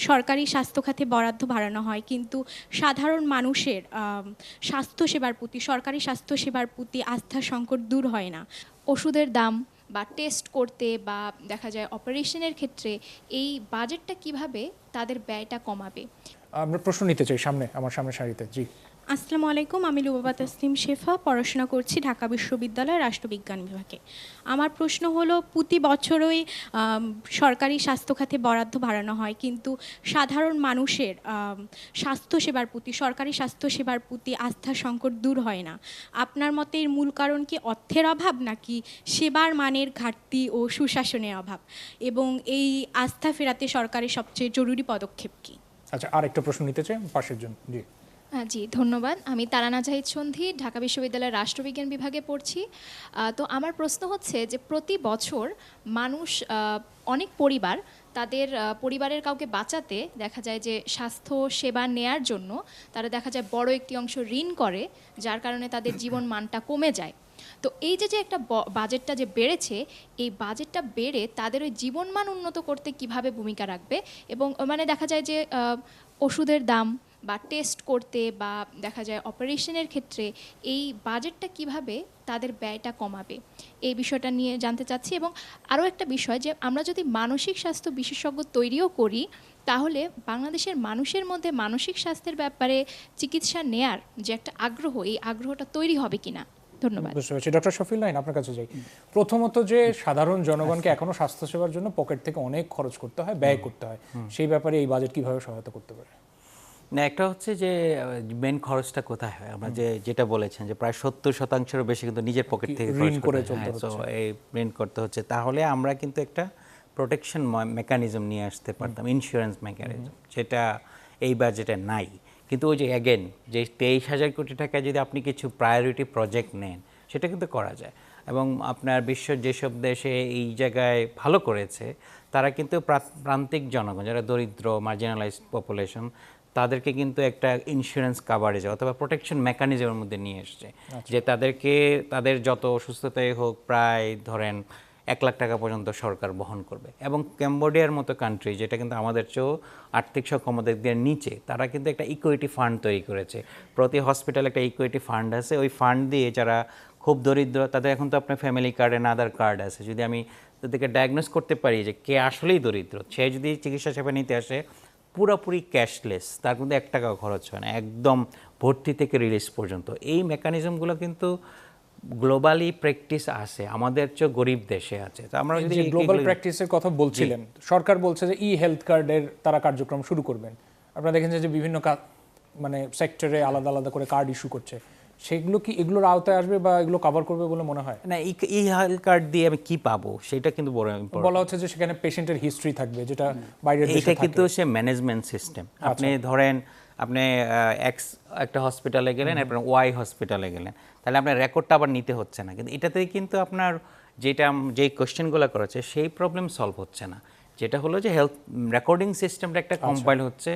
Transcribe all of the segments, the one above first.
সরকারি স্বাস্থ্য খাতে বরাদ্দ বাড়ানো হয়, কিন্তু সাধারণ মানুষের স্বাস্থ্যসেবার প্রতি, সরকারি স্বাস্থ্যসেবার প্রতি আস্থার সংকট দূর হয় না। ওষুধের দাম বা টেস্ট করতে বা দেখা যায় অপারেশনের ক্ষেত্রে এই বাজেটটা কিভাবে তাদের ব্যয়টা কমাবে? আমরা প্রশ্ন নিতে চাই আমার সামনে সারিতে। জি, আসসালামু আলাইকুম, আমি লুবাবা তাসনিম শেফা, পড়াশোনা করছি ঢাকা বিশ্ববিদ্যালয়ের রাষ্ট্রবিজ্ঞান বিভাগে। আমার প্রশ্ন হলো, প্রতি বছরই সরকারি স্বাস্থ্য খাতে বরাদ্দ বাড়ানো হয়, কিন্তু সাধারণ মানুষের স্বাস্থ্যসেবার প্রতি, সরকারি স্বাস্থ্যসেবার প্রতি আস্থার সংকট দূর হয় না। আপনার মতে এর মূল কারণ কি অর্থের অভাব, নাকি সেবার মানের ঘাটতি ও সুশাসনের অভাব? এবং এই আস্থা ফেরাতে সরকারের সবচেয়ে জরুরি পদক্ষেপ কী? আচ্ছা, আর একটা প্রশ্ন নিতে চাই পাশের জন। জি, জি ধন্যবাদ। আমি তারানা জাহিদ সন্ধি, ঢাকা বিশ্ববিদ্যালয়ের রাষ্ট্রবিজ্ঞান বিভাগে পড়ছি। তো আমার প্রশ্ন হচ্ছে যে প্রতি বছর মানুষ, অনেক পরিবার তাদের পরিবারের কাউকে বাঁচাতে দেখা যায় যে স্বাস্থ্য সেবা নেয়ার জন্য তারা দেখা যায় বড় একটি অংশ ঋণ করে, যার কারণে তাদের জীবন মানটা কমে যায়। তো এই যে একটা বাজেটটা যে বেড়েছে, এই বাজেটটা বেড়ে তাদের ওই জীবনমান উন্নত করতে কিভাবে ভূমিকা রাখবে? এবং মানে দেখা যায় যে ওষুধের দাম বা টেস্ট করতে বা দেখা যায় অপারেশনের ক্ষেত্রে এই বাজেটটা কিভাবে তাদের ব্যয়টা কমাবে, এই বিষয়টা নিয়ে জানতে চাচ্ছি। এবং আরও একটা বিষয়, যে আমরা যদি মানসিক স্বাস্থ্য বিশেষজ্ঞ তৈরিও করি, তাহলে বাংলাদেশের মানুষের মধ্যে মানসিক স্বাস্থ্যের ব্যাপারে চিকিৎসা নেয়ার যে একটা আগ্রহ, এই আগ্রহটা তৈরি হবে কিনা? ধন্যবাদ। বুঝতে পারছি। ডক্টর শফিউল নাইন, আপনার কাছে যাই। প্রথমত, যে সাধারণ জনগণকে এখনো স্বাস্থ্যসেবার জন্য পকেট থেকে অনেক খরচ করতে হয়, ব্যয় করতে হয়, সেই ব্যাপারে এই বাজেট কিভাবে সহায়তা করতে পারে? না, একটা হচ্ছে যে মেন খরচটা কোথায় হয়, আমরা যেটা বলেছেন যে প্রায় 70%-এরও বেশি কিন্তু নিজের পকেট থেকে ঋণ করে চলতে হচ্ছে। এই ঋণ করতে হচ্ছে। তাহলে আমরা কিন্তু একটা প্রোটেকশন মেকানিজম নিয়ে আসতে পারতাম, ইন্স্যুরেন্স মেকানিজম, যেটা এই বাজেটে নাই। কিন্তু ওই যে অ্যাগেন, যে 23,000 কোটি টাকা যদি আপনি কিছু প্রায়োরিটি প্রজেক্ট নেন, সেটা কিন্তু করা যায়। এবং আপনার বিশ্বের যেসব দেশে এই জায়গায় ভালো করেছে, তারা কিন্তু প্রান্তিক জনগণ, যারা দরিদ্র, মার্জিনালাইজড পপুলেশন, তাদেরকে কিন্তু একটা ইন্স্যুরেন্স কাভারেজ অথবা প্রোটেকশন মেকানিজমের মধ্যে নিয়ে এসছে, যে তাদেরকে তাদের যত অসুস্থতাই হোক প্রায় ধরেন 1 লাখ টাকা পর্যন্ত সরকার বহন করবে। এবং ক্যাম্বোডিয়ার মতো কান্ট্রি, যেটা কিন্তু আমাদের চেয়েও আর্থিক সক্ষমতার দিয়ে নিচে, তারা কিন্তু একটা ইকুইটি ফান্ড তৈরি করেছে। প্রতি হসপিটালে একটা ইকুইটি ফান্ড আছে। ওই ফান্ড দিয়ে যারা খুব দরিদ্র, তাদের এখন তো আপনার family card and other card আছে, যদি আমি তাদেরকে ডায়াগনোস করতে পারি যে কে আসলেই দরিদ্র, সে যদি চিকিৎসা সেবা নিতে আসে পুরোপুরি ক্যাশলেস, তার কিন্তু 1 টাকাও খরচ হয় না, একদম ভর্তি থেকে রিলিজ পর্যন্ত। এই মেকানিজমগুলো কিন্তু গ্লোবালি প্র্যাকটিস আছে, আমাদের চেয়ে গরিব দেশে আছে। তো আমরা যদি গ্লোবাল প্র্যাকটিসের কথা বলছিলেন, সরকার বলছে যে হেলথ কার্ডের তারা কার্যক্রম শুরু করবেন। আপনারা দেখেছেন যে বিভিন্ন মানে সেক্টরে আলাদা আলাদা করে কার্ড ইস্যু করছে, সেগুলো কি এগুলোর আওতায় আসবে বা এগুলো কভার করবে বলে মনে হয়? না, এই হেলথ কার্ড দিয়ে আমি কি পাবো সেটা কিন্তু বড় ইম্পর্টেন্ট। বলা হচ্ছে যে সেখানে পেশেন্টের হিস্ট্রি থাকবে, যেটা বাইরের দেশে এটা থাকে। কিন্তু সে ম্যানেজমেন্ট সিস্টেম। আপনি ধরেন আপনি একটা হসপিটালে গেলেন, এরপর ওয়াই হসপিটালে গেলেন, তাহলে আপনার রেকর্ডটা আবার নিতে হচ্ছে না। কিন্তু এটাতে কিন্তু আপনার যেই কোয়েশ্চেনগুলো করেছে সেই প্রবলেম সলভ হচ্ছে না। যেটা হলো যে হেলথ রেকর্ডিং সিস্টেমটা একটা কম্পাইল হচ্ছে,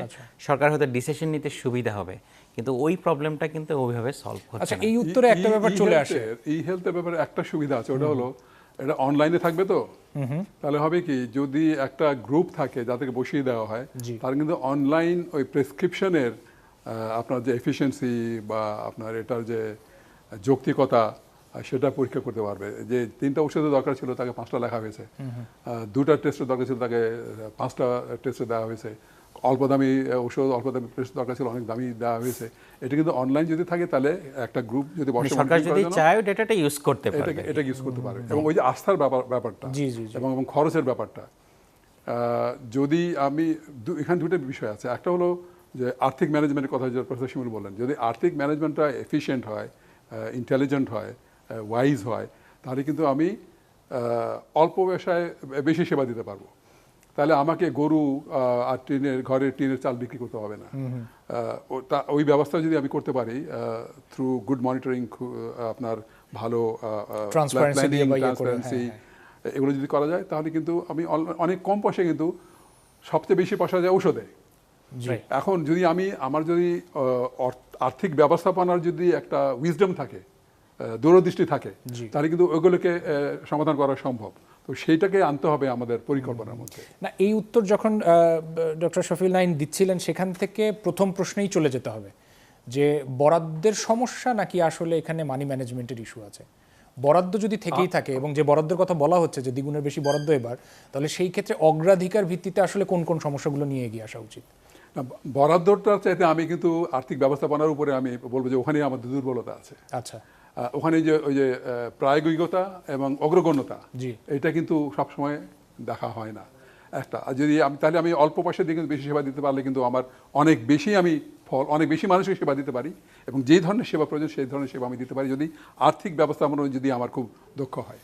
সরকার হয়তো ডিসিশন নিতে সুবিধা হবে, কিন্তু ওই প্রবলেমটা কিন্তু ওইভাবে সলভ হচ্ছে আচ্ছা, না। এই উত্তরে একটা ব্যাপার চলে আসে। এই হেলথের ব্যাপারে একটা সুবিধা আছে, ওটা হলো এটা অনলাইনে থাকবে। তো তাহলে হবে কি, যদি একটা গ্রুপ থাকে যাদেরকে বসিয়ে দেওয়া হয়, তার কিন্তু অনলাইন ওই প্রেসক্রিপশনের আপনার যে এফিসিয়েন্সি বা আপনার এটার যে যৌক্তিকতা, সেটা পরীক্ষা করতে পারবে। যে 3টা ওষুধের দরকার ছিল তাকে 5টা লেখা হয়েছে, 2টা টেস্টের দরকার ছিল তাকে 5টা টেস্টে দেওয়া হয়েছে, অল্প দামি ওষুধ, অল্প দামি টেস্ট দরকার ছিল, অনেক দামি দেওয়া হয়েছে। এটা কিন্তু অনলাইন যদি থাকে, তাহলে একটা গ্রুপ যদি সরকার যদি চায় ডেটাটা ইউজ করতে পারে, এটা ইউজ করতে পারে। এবং ওই যে আস্থার ব্যাপারটা এবং খরচের ব্যাপারটা, যদি আমি এখানে 2টা বিষয় আছে। একটা হলো যে আর্থিক ম্যানেজমেন্টের কথা যে প্রফেসর শিমুল বললেন, যদি আর্থিক ম্যানেজমেন্টটা এফিশিয়েন্ট হয়, ইন্টেলিজেন্ট হয়, ওয়াইজ হয়, তাহলে কিন্তু আমি অল্প ব্যবসায় বেশি সেবা দিতে পারবো। তাহলে আমাকে গরু আর ঘরের টিনের চাল বিক্রি করতে হবে না। ওই ব্যবস্থা যদি আমি করতে পারি থ্রু গুড মনিটরিং, আপনার ভালো ট্রান্সপারেন্সি, এগুলো যদি করা যায়, তাহলে কিন্তু আমি অনেক কম পয়সায় কিন্তু সবচেয়ে বেশি পয়সা যায় ঔষধে। এখন যদি আমার যদি আর্থিক ব্যবস্থাপনার যদি একটা উইজডম থাকে, দূরদৃষ্টি থাকে, তাহলে কিন্তু ওইগুলোকে সমাধান করা সম্ভব। তো সেইটাকে আনতে হবে আমাদের পরিকল্পনার মধ্যে। না, এই উত্তর যখন ডক্টর শফিউল নাইন দিচ্ছিলেন সেখান থেকে প্রথম প্রশ্নেই চলে যেতে হবে যে বরাদ্দের সমস্যা নাকি আসলে এখানে মানি ম্যানেজমেন্টের ইস্যু আছে। বরাদ্দ যদি থেকেই থাকে এবং যে বরাদ্দের কথা বলা হচ্ছে যে দ্বিগুণের বেশি বরাদ্দ এবার, তাহলে সেই ক্ষেত্রে অগ্রাধিকার ভিত্তিতে আসলে কোন কোন সমস্যাগুলো নিয়ে এগিয়ে আসা উচিত? না, বরাদ্দটার চাইতে আমি কিন্তু আর্থিক ব্যবস্থাপনার উপরে আমি বলবো যে ওখানেই আমাদের দুর্বলতা আছে। আচ্ছা, ওখানে যে ওই যে প্রায়োগিকতা এবং অগ্রগণ্যতা, জি, এটা কিন্তু সবসময় দেখা হয় না একটা। আর যদি আমি তাহলে আমি অল্প পয়সা দিয়ে কিন্তু বেশি সেবা দিতে পারলে কিন্তু আমার অনেক বেশি অনেক বেশি মানুষকে সেবা দিতে পারি এবং যেই ধরনের সেবা প্রয়োজন সেই ধরনের সেবা আমি দিতে পারি যদি আর্থিক ব্যবস্থাপনা যদি আমার খুব দক্ষ হয়।